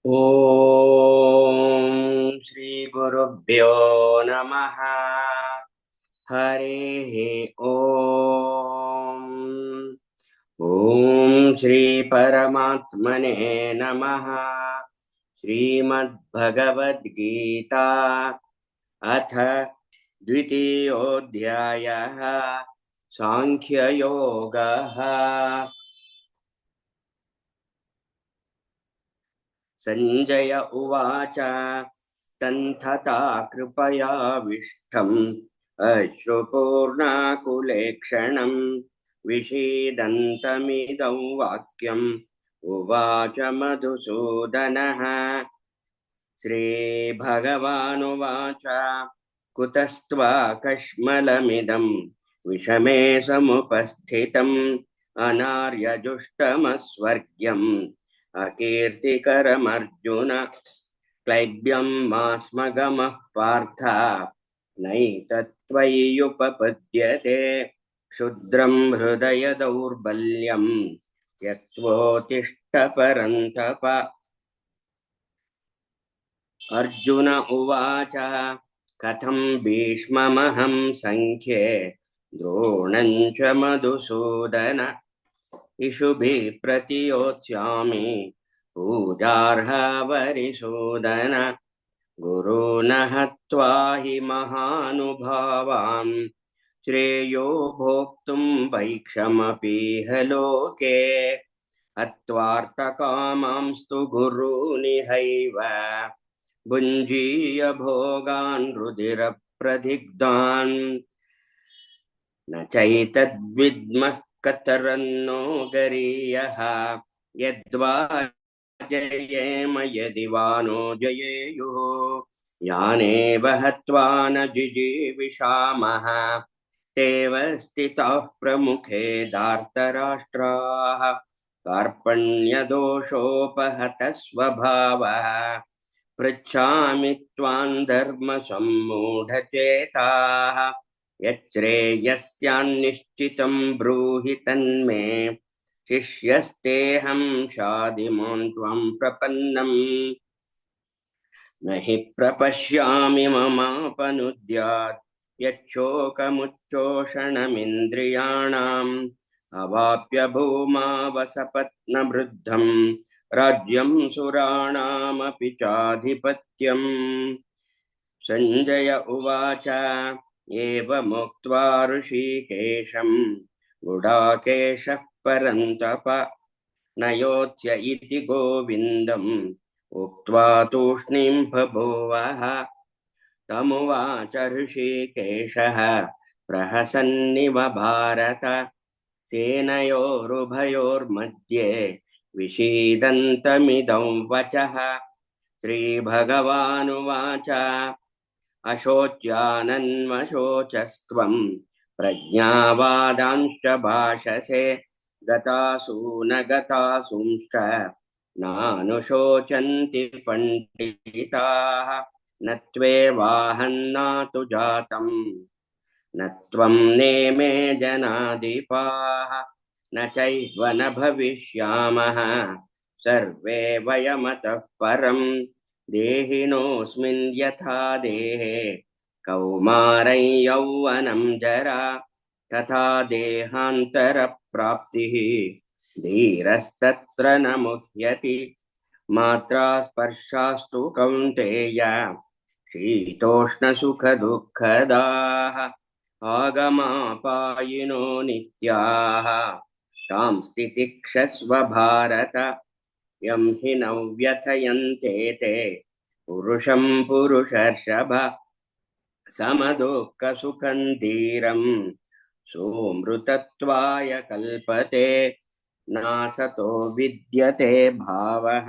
ॐ श्री गुरुभ्यो नमः। हरिः ॐ। ॐ श्री परमात्मने नमः। श्रीमद्भगवद्गीता अथ द्वितीयोऽध्यायः सांख्ययोगः। संजय उवाच तन्थता कृपयाविष्टम् अश्रुपूर्णाकुलेक्षणम् विषीदन्तमिदं वाक्यम् उवाच मधुसूदनः। श्रीभगवानुवाच कुतस्त्वाकश्मलमिदं विषमे समुपस्थितम् अनार्यजुष्टमस्वर्ग्यम् अकीर्तिकरमर्जुन। क्लैब्यं मास्मगमः पार्थ नैतत्त्वय्युपपद्यते। क्षुद्रं हृदय दौर्बल्यं त्यक्त्वोत्तिष्ठ परन्तप। अर्जुन उवाच कथं भीष्ममहं संख्ये द्रोणं च मधुसूदन इषुभिः प्रतियोत्स्यामि पूजार्हवरिसूदन। गुरून् हत्वा हि महानुभावान् श्रेयो भोक्तुं वैक्षमपीह लोके। हत्वार्थकामांस्तु गुरूनिहैव भुञ्जीय भोगान् रुधिरप्रदिग्धान्। न चैतद्विद्मः कतरन्नो गरीयः यद्वा जयेम यदि वा नो जयेयुः। यानेव हत्वा न जिजीविषामः तेव स्थिताः प्रमुखे धार्तराष्ट्राः। कार्पण्यदोषोपहतः स्वभावः पृच्छामि त्वां धर्मसम्मूढचेताः। यच्छ्रेयस्यान्निश्चितं ब्रूहि तन्मे शिष्यस्तेऽहं शाधिमां त्वां प्रपन्नम्। न हि प्रपश्यामि ममापनुद्यात् यच्छोकमुच्चोषणमिन्द्रियाणाम्। अवाप्य भूमा वसपत्नवृद्धं राज्यं सुराणामपि चाधिपत्यम्। संजय उवाच एवमुक्त्वा ऋषिकेशं गुडाकेशः परन्तप न योत्स्य इति गोविन्दम् उक्त्वा तूष्णीं बभूवः। तमुवाच ऋषिकेशः प्रहसन्निव भारत सेनयोरुभयोर्मध्ये विषीदन्तमिदं वचः। श्रीभगवानुवाच अशोच्यानन्वशोचस्त्वं प्रज्ञावादांश्च भाषसे गतासु न गतासूंश्च नानुशोचन्ति पण्डिताः। न त्वेवाहन्नातु जातं न त्वं नेमे जनाधिपाः न चैव न भविष्यामः सर्वे वयमतः परम्। देहिनोऽस्मिन् यथा देहे कौमारं यौवनं जरा तथा देहान्तरप्राप्तिः धीरस्तत्र न मुह्यति। मात्रा स्पर्शास्तु कौन्तेय शीतोष्णसुखदुःखदाः आगमापायिनो नित्याः तां स्थितिक्षस्व भारत। यं हि न व्यथयन्ते ते पुरुषं पुरुषर्षभ समदुःखसुखं धीरं सोमृतत्वाय कल्पते। नासतो विद्यते भावः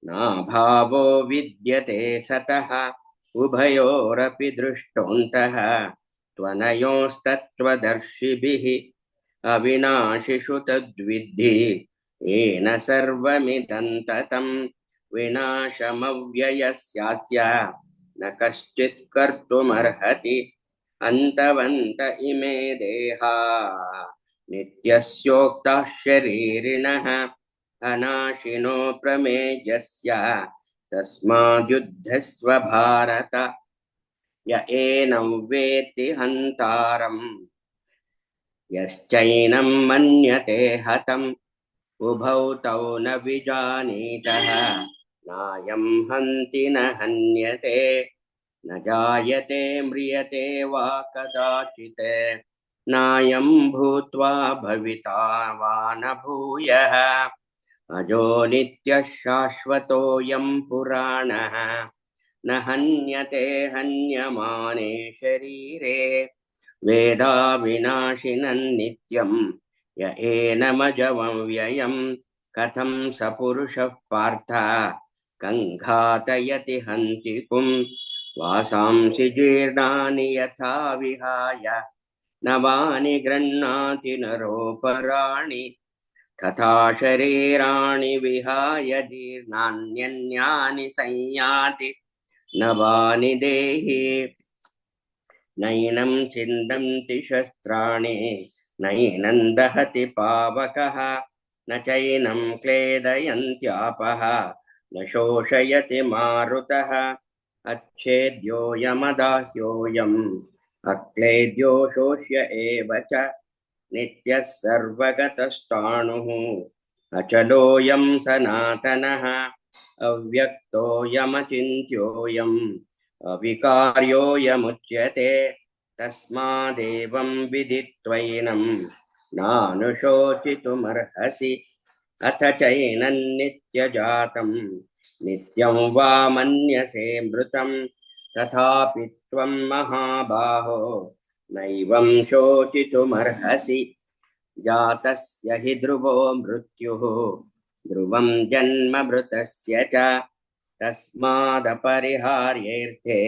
नाभावो विद्यते सतः उभयोरपि दृष्टोऽन्तः त्वनयोस्तत्त्वदर्शिभिः अविनाशिषु तद्विद्धि येन सर्वमिदं ततं। विनाशमव्ययस्यास्य न कश्चित् कर्तुमर्हति। अन्तवन्त इमे देहा नित्यस्योक्ताः शरीरिणः अनाशिनो प्रमेयस्य तस्माद्युद्धस्व भारत य एनं वेत्ति हन्तारम् यश्चैनं मन्यते हतम् उभौ तौ न विजानीतः नायं हन्ति न हन्यते न जायते म्रियते वा कदाचित् नायं भूत्वा भविता वा न भूयः अजो नित्यः शाश्वतोऽयं पुराणः न हन्यते हन्यमाने शरीरे वेदा विनाशिनं नित्यं य एनमजमं व्ययं कथं स पुरुषः पार्थ कङ्घातयति हन्तिकुं वासांसि जीर्णानि यथा विहाय नवानि गृह्णाति नरोपराणि तथा शरीराणि विहाय जीर्णान्यन्यानि संयाति नवानि देहि नैनं छिन्दन्ति शस्त्राणि नैनं दहति पावकः न चैनं क्लेदयन्त्यापः न शोषयति मारुतः अच्छेद्योऽयमदाह्योऽयम् अक्लेद्यो शोष्य एव च नित्यः सर्वगतस्ताणुः अचलोऽयं सनातनः अव्यक्तोऽयमचिन्त्योऽयम् अविकार्योऽयमुच्यते तस्मादेवं विदित्वैनं नानुशोचितुमर्हसि अथ चैनं नित्यजातं नित्यं वा मन्यसे मृतं तथापि त्वं महाबाहो नैवं शोचितुमर्हसि जातस्य हि ध्रुवो मृत्युः ध्रुवं जन्म मृतस्य च तस्मादपरिहार्येऽर्थे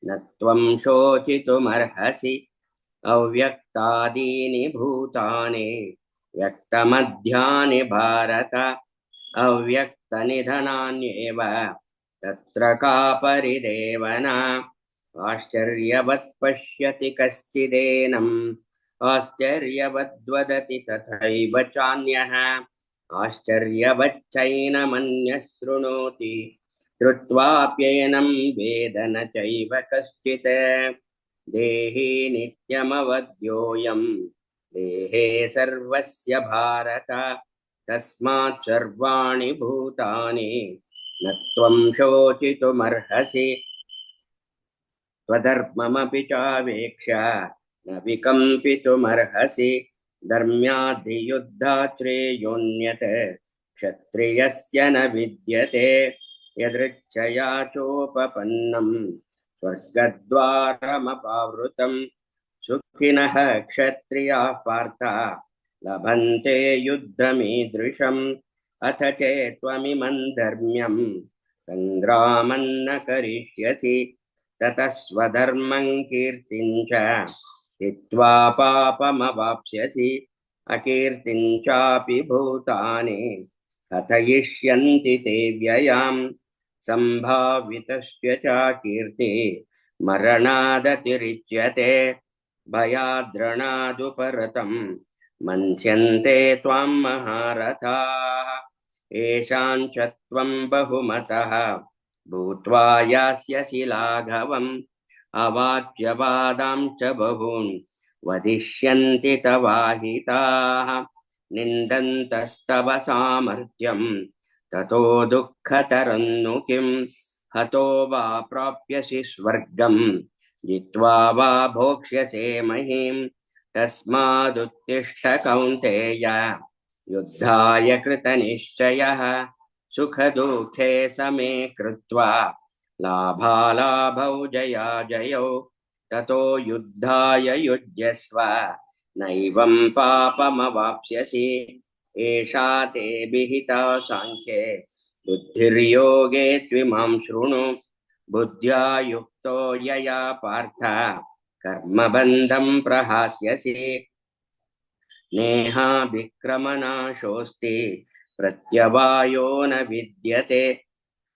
न त्वं शोचितुमर्हसि अव्यक्तादीनि भूतानि व्यक्तमध्यानि भारत अव्यक्तनिधनान्येव तत्र का परिदेवना आश्चर्यवत् पश्यति कश्चिदेनम् आश्चर्यवद्वदति तथैव चान्यः आश्चर्यवच्चैनमन्यः शृणोति श्रुत्वाप्येनं वेद न चैव कश्चित् देहि नित्यमवद्योऽयं देहे सर्वस्य भारत तस्मात् सर्वाणि भूतानि न त्वं शोचितुमर्हसि स्वधर्ममपि चावेक्ष्य न विकम्पितुमर्हसि धर्म्याधियुद्धात् श्रेयोऽन्यत् क्षत्रियस्य न विद्यते यदृच्छया चोपपन्नं स्वर्गद्वारमपावृतं सुखिनः क्षत्रियाः पार्थ लभन्ते युद्धमीदृशम् अथ चेत्त्वमिमं धर्म्यं सङ्ग्रामं न करिष्यसि ततः स्वधर्मं कीर्तिं च हित्वा पापमवाप्स्यसि अकीर्तिं चापि भूतानि कथयिष्यन्ति ते व्ययां सम्भावितस्य च कीर्ति मरणादतिरिच्यते भयाद्रणादुपरतं मन्स्यन्ते त्वां महारथाः येषां च त्वं बहुमतः भूत्वा यास्यसि लाघवम् अवाच्यवादां च बहून् वदिष्यन्ति तवाहिताः निन्दन्तस्तव सामर्थ्यं ततो दुःखतरं नु किं हतो वा प्राप्यसि स्वर्गं जित्वा वा भोक्ष्यसे महीं तस्मादुत्तिष्ठ कौन्तेय युद्धाय कृतनिश्चयः सुखदुःखे समे कृत्वा लाभालाभौ जयाजयौ ततो युद्धाय युज्यस्व नैवं पापमवाप्स्यसि एषा ते विहिता साङ्ख्ये बुद्धिर्योगे त्विमां शृणु बुद्ध्या युक्तो यया पार्थ कर्मबन्धं प्रहास्यसि नेहाभिक्रमनाशोऽस्ति प्रत्यवायो न विद्यते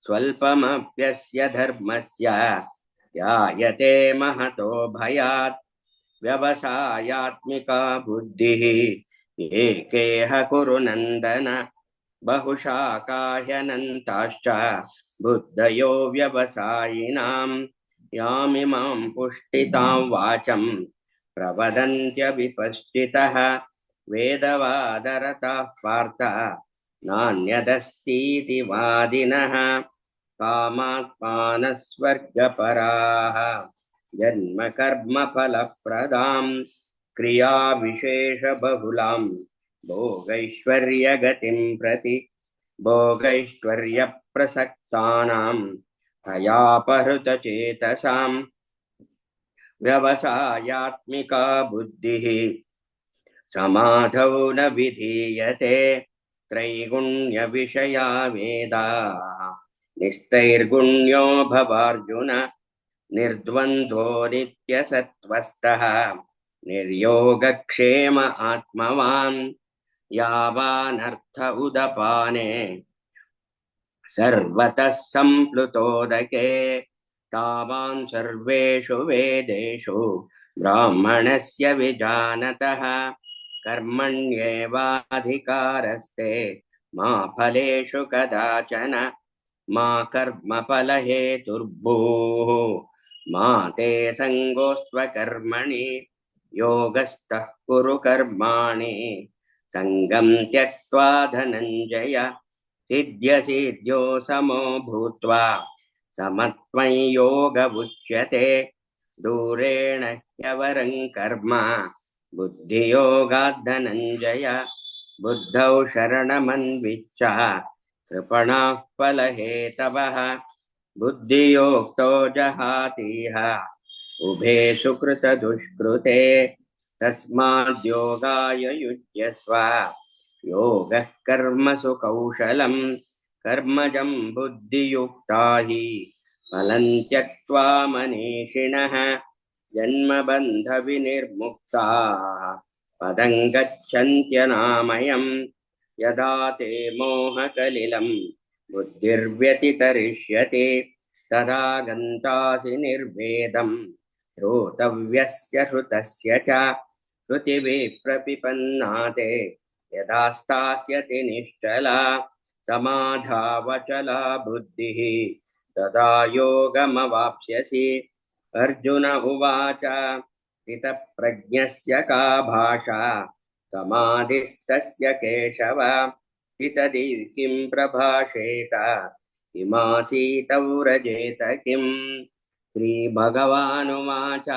स्वल्पमप्यस्य धर्मस्य ध्यायते महतो भयात् व्यवसायात्मिका बुद्धिः एकेह कुरु नन्दन बहुशाकाह्यनन्ताश्च बुद्धयो व्यवसायिनां यामिमां पुष्टितां वाचं प्रवदन्त्यविपश्चितः वेदवादरताः पार्थ नान्यदस्तीति वादिनः कामात्मानस्वर्गपराः जन्म कर्म फलप्रदां क्रियाविशेषबहुलां भोगैश्वर्यगतिं प्रति भोगैश्वर्यप्रसक्तानां हयापहृतचेतसां व्यवसायात्मिका बुद्धिः समाधौ न विधीयते त्रैगुण्यविषया वेदाः निस्तैर्गुण्यो भवार्जुन निर्द्वन्द्वो नित्यसत्त्वस्थः निर्योगक्षेम आत्मवान् यावानर्थ उदपाने सर्वतः सम्प्लुतोदके तावान् सर्वेषु वेदेषु ब्राह्मणस्य विजानतः कर्मण्येवाधिकारस्ते मा फलेषु कदाचन मा कर्मफलहेतुर्भूः मा ते सङ्गोऽस्त्वकर्मणि योगस्थः कुरु कर्माणि सङ्गं त्यक्त्वा धनञ्जय सिद्ध्यसिद्ध्यो समो भूत्वा समत्वं योग उच्यते दूरेण ह्यवरं कर्म बुद्धियोगात् धनञ्जय बुद्धौ शरणमन्विच्छ कृपणाः फलहेतवः बुद्धियोक्तो जहातीह उभे सुकृतदुष्कृते तस्माद्योगाय युज्यस्व योगः कर्मसु कौशलं कर्मजं बुद्धियुक्ता हि फलं त्यक्त्वा मनीषिणः जन्मबन्धविनिर्मुक्ताः पदं गच्छन्त्यनामयम् यदा ते मोहकलिलं बुद्धिर्व्यतितरिष्यति तदा गन्तासि निर्भेदं श्रोतव्यस्य श्रुतस्य च श्रुतिभिः प्रपिपन्ना ते यदा स्थास्यति निश्चला समाधावचला बुद्धिः तदा योगमवाप्स्यसि अर्जुन उवाच स्थितप्रज्ञस्य का भाषा समाधिस्तस्य केशव स्थितधि किं प्रभाषेत किमासीतौ व्रजेत किम् श्रीभगवानुवाच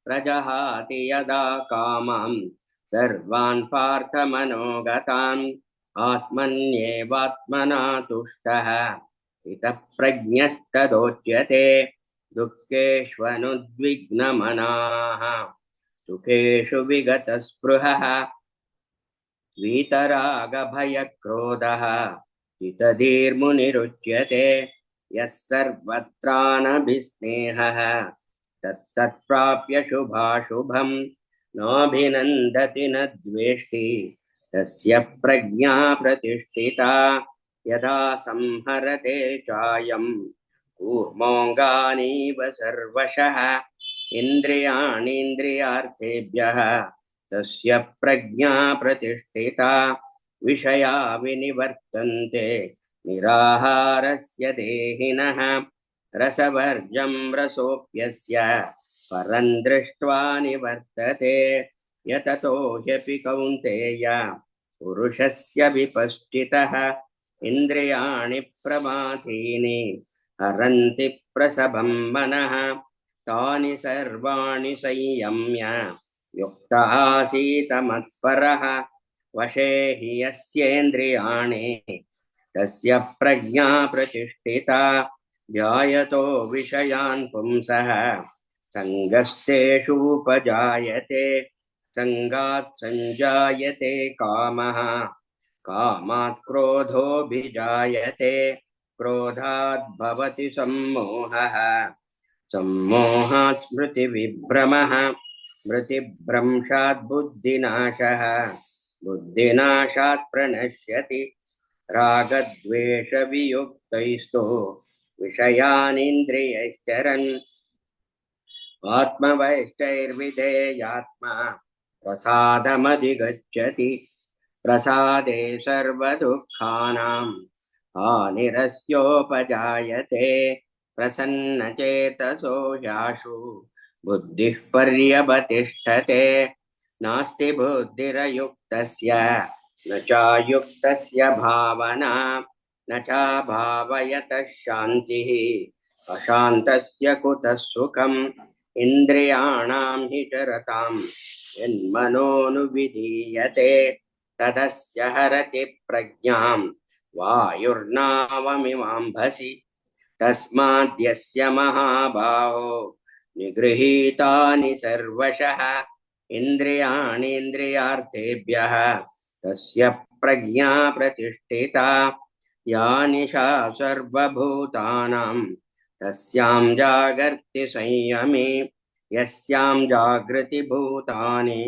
प्रजहाति यदा कामान् सर्वान् पार्थमनोगतान् आत्मन्येवात्मना तुष्टः स्थितप्रज्ञस्तदोच्यते दुःखेष्वनुद्विग्नमनाः सुखेषु विगतस्पृहः वीतरागभयक्रोधः चितधीर्मुनिरुच्यते यः सर्वत्रानभिस्नेहः तत्तत्प्राप्य शुभाशुभं नाभिनन्दति न द्वेष्टि तस्य प्रज्ञा प्रतिष्ठिता यदा संहरते चायं कूर्मोऽङ्गानीव सर्वशः इन्द्रियाणीन्द्रियार्थेभ्यः तस्य प्रज्ञा प्रतिष्ठिता विषया विनिवर्तन्ते निराहारस्य देहिनः रसवर्जं रसोऽप्यस्य परं दृष्ट्वा निवर्तते यततो ह्यपि कौन्तेय पुरुषस्य विपश्चितः इन्द्रियाणि प्रमाथीनि हरन्ति प्रसभं मनः तानि सर्वाणि संयम्य युक्त आसीत मत्परः वशे हि यस्येन्द्रियाणि तस्य प्रज्ञा प्रतिष्ठिता ध्यायतो विषयान् पुंसः सङ्गस्तेषूपजायते सङ्गात् सञ्जायते कामः कामात् क्रोधोऽभिजायते क्रोधात् भवति सम्मोहः सम्मोहात् स्मृतिविभ्रमः स्मृतिभ्रंशात् बुद्धिनाशः बुद्धिनाशात् प्रणश्यति रागद्वेषवियुक्तैस्तु विषयानिन्द्रियैश्चरन् आत्मवैश्चैर्विधेयात्मा प्रसादमधिगच्छति प्रसादे सर्वदुःखानां हानिरस्योपजायते प्रसन्नचेतसो ह्याशु बुद्धिः पर्यवतिष्ठते नास्ति बुद्धिरयुक्तस्य न चायुक्तस्य भावना न चाभावयतः शान्तिः अशान्तस्य कुतः सुखम् इन्द्रियाणां हि चरतां यन्मनोनुविधीयते तदस्य हरति प्रज्ञां वायुर्नावमिवाम्भसि तस्माद्यस्य महाबाहो निगृहीतानि सर्वशः इन्द्रियाणीन्द्रियार्थेभ्यः तस्य प्रज्ञा प्रतिष्ठिता या निशा सर्वभूतानां तस्यां जागर्ति संयमे यस्यां जागृति भूतानि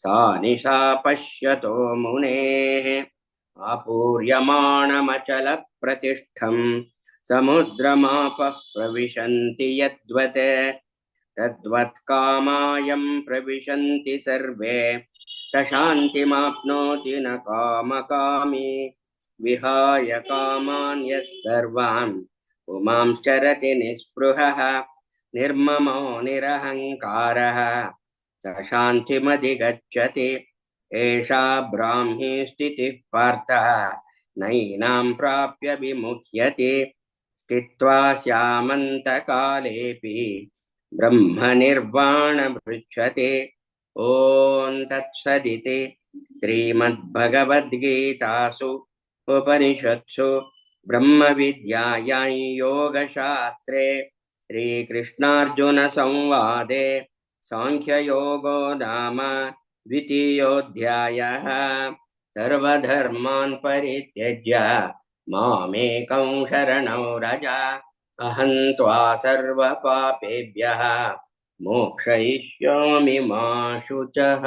सा निशा पश्यतो मुनेः आपूर्यमाणमचलप्रतिष्ठम् समुद्रमापः प्रविशन्ति यद्वत् तद्वत् कामायं प्रविशन्ति सर्वे स शान्तिमाप्नोति न कामकामी विहाय कामान् यः सर्वान् पुमांश्चरति निःस्पृहः निर्ममो निरहङ्कारः स शान्तिमधिगच्छति एषा ब्राह्मी स्थितिः पार्थ नैनां प्राप्य विमुह्यते स्थित्वा स्यामन्तकालेऽपि ब्रह्मनिर्वाणमृच्छते ॐ तत्सदिति श्रीमद्भगवद्गीतासु उपनिषत्सु ब्रह्मविद्यायां योगशास्त्रे श्रीकृष्णार्जुनसंवादे साङ्ख्ययोगो नाम द्वितीयोऽध्यायः सर्वधर्मान् परित्यज्य मामेकं शरणं व्रज अहं त्वा सर्वपापेभ्यः मोक्षयिष्यामि मा शुचः।